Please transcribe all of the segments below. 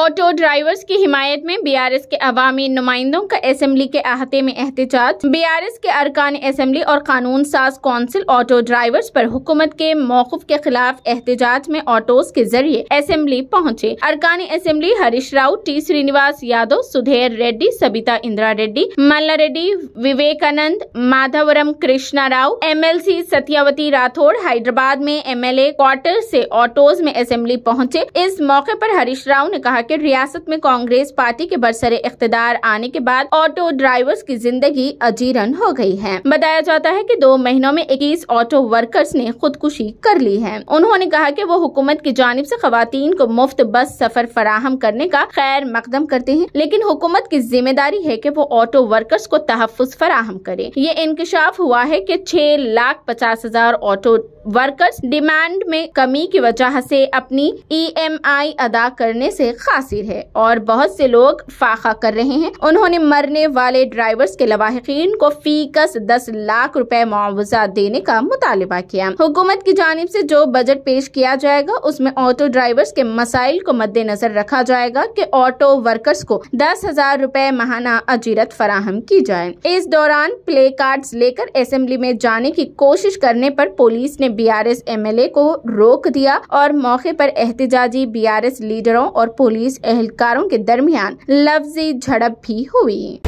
Auto drivers की हिमायत में BRS के अवामी नुमाइंदों का असेंबली के अहाते में एहतजाज। बीआरएस के अरकान असेंबली और कानून साज कौंसिल ऑटो ड्राइवर्स पर हुकूमत के मौक़िफ़ के खिलाफ एहतजाज में ऑटोज के जरिए असेंबली पहुंचे। अरकान असेंबली हरीश राव, टी श्रीनिवास यादव, सुधेर रेड्डी, सबिता इंदिरा रेड्डी, मल्ला रेड्डी, विवेकानंद, माधवरम कृष्णा राव, एमएलसी सत्यावती राठौड़, हैदराबाद में एमएलए क्वार्टर से ऑटोज में असेंबली पहुंचे। इस मौके पर हरीश राव ने कहा कि रियासत में कांग्रेस पार्टी के बरसरे इख्तिदार आने के बाद ऑटो ड्राइवर्स की जिंदगी अजीरन हो गई है। बताया जाता है कि 2 महीनों में 21 ऑटो वर्कर्स ने खुदकुशी कर ली है। उन्होंने कहा कि वो हुकूमत की जानिब से खवातीन को मुफ्त बस सफर फराहम करने का खैर मकदम करते हैं, लेकिन हुकूमत की जिम्मेदारी है कि वो ऑटो वर्कर्स को तहफ्फुज फराहम करे। ये इंकशाफ हुआ है कि 6,50,000 ऑटो वर्कर्स डिमांड में कमी की वजह से अपनी EMI अदा करने से कासिर है और बहुत से लोग फाखा कर रहे हैं। उन्होंने मरने वाले ड्राइवर्स के लवाहिकीन को फीकस 10 लाख रुपए मुआवजा देने का मुतालिबा किया। हुकूमत की जानिब से जो बजट पेश किया जाएगा उसमें ऑटो ड्राइवर्स के मसाइल को मद्देनजर रखा जाएगा कि ऑटो वर्कर्स को 10,000 रुपए माहाना अजीरत फराहम की जाए। इस दौरान प्ले कार्ड्स लेकर असेंबली में जाने की कोशिश करने पर पुलिस ने बीआरएस एमएलए को रोक दिया और मौके पर एहतजाजी बीआरएस लीडरों और पुलिस एहलकारों के दरमियान लफ्जी झड़प भी हुई।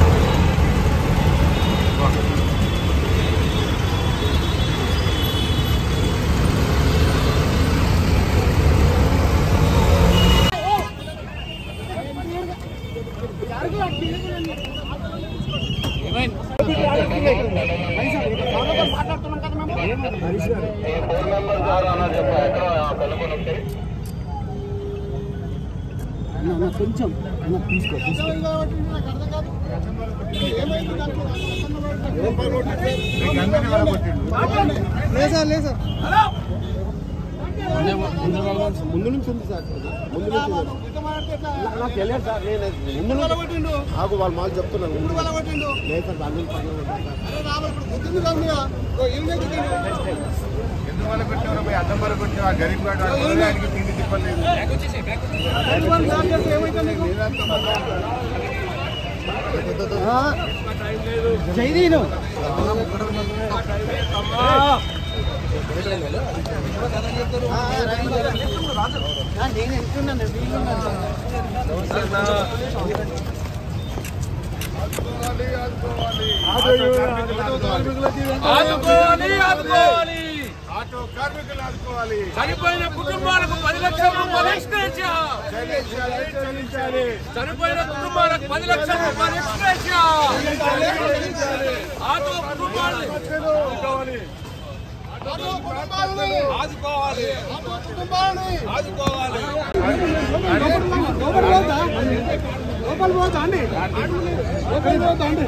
కొంచెం తీసుకో ముందు నుంచి ఉంది సార్, ముందు నాకు తెలియదు సార్. నేను ముందు నాకు వాళ్ళు మాకు చెప్తున్నాను లేదు సార్. వాళ్ళు ఎందువల్ల పెట్టారు పోయి అద్దం వరకు పెట్టారు. గరీబ్ గారికి తిండి తిప్పలేదు. జైదీను నేను ఎంటున్నాను ఆటో కార్మికులు ఆదుకోవాలి. చనిపోయిన కుటుంబాలకు 10 లక్షలు చెల్లించాలి. చనిపోయిన కుటుంబాలకు 10 లక్షలు ఆటో కుటుంబాలను ఆదుకోవాలి. లోపల పోతా అండి, లోపల పోతా అండి.